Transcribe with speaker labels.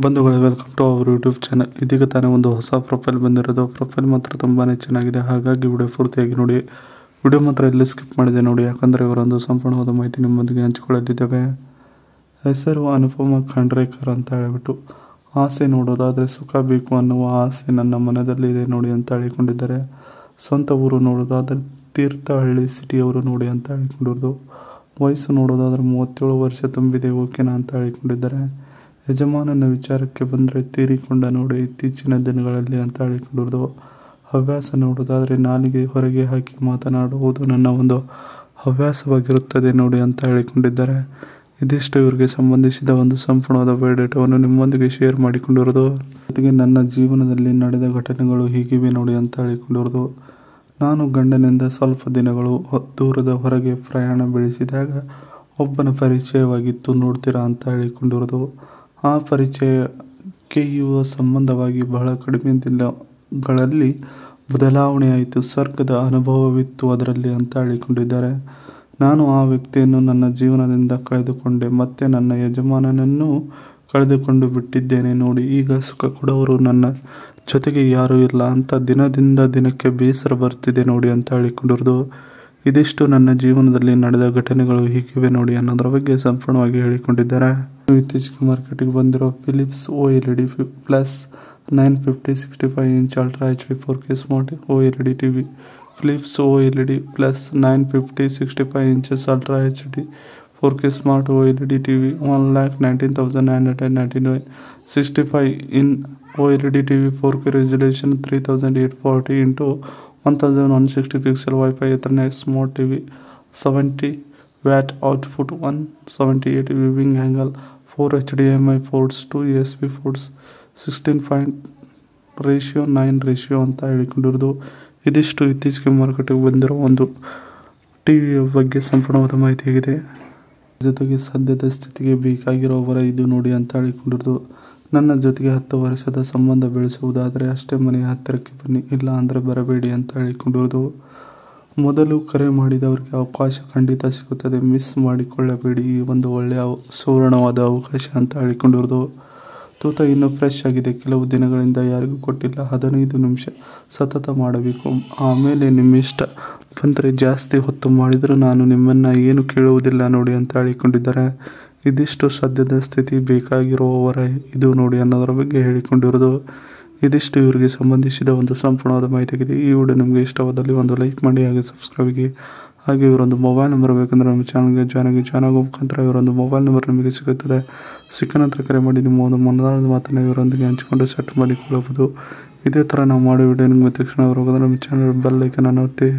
Speaker 1: ಬಂಧುಗಳೇ, welcome to our YouTube channel. ಇದೀಗ ತಾನೇ ಒಂದು ಹೊಸ ಪ್ರೊಫೈಲ್ ಬಂದಿರೋದು. ಪ್ರೊಫೈಲ್ ಮಾತ್ರ ತುಂಬಾ ಚೆನ್ನಾಗಿದೆ, ಹಾಗಾಗಿ ವಿಡಿಯೋ ಪೂರ್ತಿಯಾಗಿ ನೋಡಿ. ವಿಡಿಯೋ ಮಾತ್ರ ಎಲ್ಲಿ ಸ್ಕಿಪ್ ಮಾಡಿದೆ ನೋಡಿ, ಯಾಕಂದರೆ ಇವರೊಂದು ಸಂಪೂರ್ಣವಾದ ಮಾಹಿತಿ ನಿಮ್ಮೊಂದಿಗೆ ಹಂಚಿಕೊಳ್ಳಲಿದ್ದೇವೆ. ಹೆಸರು ಅನುಪಮ ಖಂಡ್ರೇಕರ್ ಅಂತ ಹೇಳಿಬಿಟ್ಟು, ಆಸೆ ನೋಡೋದಾದರೆ ಸುಖ ಬೇಕು ಅನ್ನುವ ಆಸೆ ನನ್ನ ಮನದಲ್ಲಿದೆ ನೋಡಿ ಅಂತ ಹೇಳಿಕೊಂಡಿದ್ದಾರೆ. ಸ್ವಂತ ಊರು ನೋಡೋದಾದರೆ ತೀರ್ಥಹಳ್ಳಿ ಸಿಟಿಯವರು ನೋಡಿ ಅಂತ ಹೇಳಿಕೊಂಡಿರೋದು. ವಯಸ್ಸು ನೋಡೋದಾದರೆ 37 ವರ್ಷ ತುಂಬಿದೆ, ಓಕೆನಾ ಅಂತ ಹೇಳಿಕೊಂಡಿದ್ದಾರೆ. ಯಜಮಾನನ ವಿಚಾರಕ್ಕೆ ಬಂದರೆ ತೀರಿಕೊಂಡ ನೋಡಿ ಇತ್ತೀಚಿನ ದಿನಗಳಲ್ಲಿ ಅಂತ ಹೇಳಿಕೊಂಡಿರೋದು. ಹವ್ಯಾಸ ನೋಡೋದಾದರೆ ನಾಲಿಗೆ ಹೊರಗೆ ಹಾಕಿ ಮಾತನಾಡುವುದು ನನ್ನ ಒಂದು ಹವ್ಯಾಸವಾಗಿರುತ್ತದೆ ನೋಡಿ ಅಂತ ಹೇಳಿಕೊಂಡಿದ್ದಾರೆ. ಇದಿಷ್ಟು ಇವರಿಗೆ ಸಂಬಂಧಿಸಿದ ಒಂದು ಸಂಪೂರ್ಣವಾದ ಬಯೋಡೇಟಾವನ್ನು ನಿಮ್ಮೊಂದಿಗೆ ಶೇರ್ ಮಾಡಿಕೊಂಡಿರೋದು. ಜೊತೆಗೆ ನನ್ನ ಜೀವನದಲ್ಲಿ ನಡೆದ ಘಟನೆಗಳು ಹೀಗಿವೆ ನೋಡಿ ಅಂತ ಹೇಳಿಕೊಂಡಿರೋದು. ನಾನು ಗಂಡನಿಂದ ಸ್ವಲ್ಪ ದಿನಗಳು ದೂರದ ಹೊರಗೆ ಪ್ರಯಾಣ ಬೆಳೆಸಿದಾಗ ಒಬ್ಬನ ಪರಿಚಯವಾಗಿತ್ತು ನೋಡ್ತೀರಾ ಅಂತ ಹೇಳಿಕೊಂಡಿರೋದು. ಆ ಪರಿಚಯಕ್ಕೆ ಯುವ ಸಂಬಂಧವಾಗಿ ಬಹಳ ಕಡಿಮೆ ದಿನಗಳಲ್ಲಿ ಬದಲಾವಣೆ ಆಯಿತು, ಸ್ವರ್ಗದ ಅನುಭವವಿತ್ತು ಅದರಲ್ಲಿ ಅಂತ ಹೇಳಿಕೊಂಡಿದ್ದಾರೆ. ನಾನು ಆ ವ್ಯಕ್ತಿಯನ್ನು ನನ್ನ ಜೀವನದಿಂದ ಕಳೆದುಕೊಂಡೆ, ಮತ್ತೆ ನನ್ನ ಯಜಮಾನನನ್ನು ಕಳೆದುಕೊಂಡು ಬಿಟ್ಟಿದ್ದೇನೆ ನೋಡಿ. ಈಗ ಸುಖ ಕೊಡೋರು ನನ್ನ ಜೊತೆಗೆ ಯಾರೂ ಇಲ್ಲ ಅಂತ ದಿನದಿಂದ ದಿನಕ್ಕೆ ಬೇಸರ ಬರ್ತಿದೆ ನೋಡಿ ಅಂತ ಹೇಳಿಕೊಂಡಿರೋದು. ಇದಿಷ್ಟು ನನ್ನ ಜೀವನದಲ್ಲಿ ನಡೆದ ಘಟನೆಗಳು ಹೀಗಿವೆ ನೋಡಿ ಅನ್ನೋದರ ಬಗ್ಗೆ ಸಂಪೂರ್ಣವಾಗಿ ಹೇಳಿಕೊಂಡಿದ್ದಾರೆ. ಇತ್ತೀಚೆಗೆ ಮಾರ್ಕೆಟಿಗೆ ಬಂದಿರೋ Philips OLED plus 950/65 inch ultra HD 4K smart OLED TV. Philips OLED plus 950/65 inches ultra HD 4K smart OLED TV 1,19,999. 65 OLED TV 4K resolution 3840 × 1160 pixel wifi ethernet smart TV. 70 watt output, 178 viewing angle, 4 HDMI ports, 2 USB ports, 16:9 ಅಂತ ಹೇಳಿಕೊಂಡಿರೋದು. ಇದಿಷ್ಟು ಇತ್ತೀಚೆಗೆ ಮಾರ್ಕೆಟಿಗೆ ಬಂದಿರೋ ಒಂದು ಟಿವಿಯ ಬಗ್ಗೆ ಸಂಪೂರ್ಣವಾದ ಮಾಹಿತಿ ಆಗಿದೆ. ಜೊತೆಗೆ ಸದ್ಯದ ಸ್ಥಿತಿಗೆ ಬೇಕಾಗಿರೋವರ ಇದು ನೋಡಿ ಅಂತ ಹೇಳಿಕೊಂಡಿರೋದು. ನನ್ನ ಜೊತೆಗೆ 10 ವರ್ಷದ ಸಂಬಂಧ ಬೆಳೆಸುವುದಾದರೆ ಅಷ್ಟೇ ಮನೆಯ ಹತ್ತಿರಕ್ಕೆ ಬನ್ನಿ, ಇಲ್ಲ ಅಂದರೆ ಬರಬೇಡಿ ಅಂತ ಹೇಳಿಕೊಂಡಿರೋದು. ಮೊದಲು ಕರೆ ಮಾಡಿದವರಿಗೆ ಅವಕಾಶ ಖಂಡಿತ ಸಿಗುತ್ತದೆ, ಮಿಸ್ ಮಾಡಿಕೊಳ್ಳಬೇಡಿ. ಈ ಒಂದು ಒಳ್ಳೆಯ ಸುವರ್ಣವಾದ ಅವಕಾಶ ಅಂತ ಹೇಳಿಕೊಂಡಿರೋದು. ತೂತ ಇನ್ನೂ ಫ್ರೆಶ್ ಆಗಿದೆ, ಕೆಲವು ದಿನಗಳಿಂದ ಯಾರಿಗೂ ಕೊಟ್ಟಿಲ್ಲ. 15 ನಿಮಿಷ ಸತತ ಮಾಡಬೇಕು, ಆಮೇಲೆ ನಿಮ್ಮಿಷ್ಟ. ಬಂದರೆ ಜಾಸ್ತಿ ಹೊತ್ತು ಮಾಡಿದರೂ ನಾನು ನಿಮ್ಮನ್ನು ಏನು ಕೇಳುವುದಿಲ್ಲ ನೋಡಿ ಅಂತ ಹೇಳಿಕೊಂಡಿದ್ದಾರೆ. ಇದಿಷ್ಟು ಸದ್ಯದ ಸ್ಥಿತಿ, ಬೇಕಾಗಿರುವವರ ಇದು ನೋಡಿ ಅನ್ನೋದರ ಬಗ್ಗೆ ಹೇಳಿಕೊಂಡಿರೋದು. ಇದಿಷ್ಟು ಇವರಿಗೆ ಸಂಬಂಧಿಸಿದ ಒಂದು ಸಂಪೂರ್ಣವಾದ ಮಾಹಿತಿ ಆಗಿದೆ. ಈ ವಿಡಿಯೋ ನಿಮಗೆ ಇಷ್ಟವಾದಲ್ಲಿ ಒಂದು ಲೈಕ್ ಮಾಡಿ, ಹಾಗೆ ಸಬ್ಸ್ಕ್ರೈಬ್ಗೆ. ಹಾಗೆ ಇವರೊಂದು ಮೊಬೈಲ್ ನಂಬರ್ ಬೇಕಂದರೆ ನಮ್ಮ ಚಾನಲ್ಗೆ ಜಾಯ್ನ್ ಆಗೋ ಮುಖಾಂತರ ಇವರೊಂದು ಮೊಬೈಲ್ ನಂಬರ್ ನಿಮಗೆ ಸಿಗುತ್ತದೆ. ಸಿಕ್ಕ ನಂತರ ಕರೆ ಮಾಡಿ ನಿಮ್ಮ ಒಂದು ಮನದಾಳದ ಮಾತನ್ನು ಇವರೊಂದಿಗೆ ಹಂಚಿಕೊಂಡು ಸೆಟ್ ಮಾಡಿಕೊಳ್ಳಬಹುದು. ಇದೇ ಥರ ನಾವು ಮಾಡೋ ವಿಡಿಯೋ ನಿಮಗೆ ತಕ್ಷಣ ಬರೋದಾದ್ರೆ ನಮ್ಮ ಚಾನಲ್ ಬೆಲ್ ಐಕನ್ ಅನ್ನು ಒತ್ತಿ.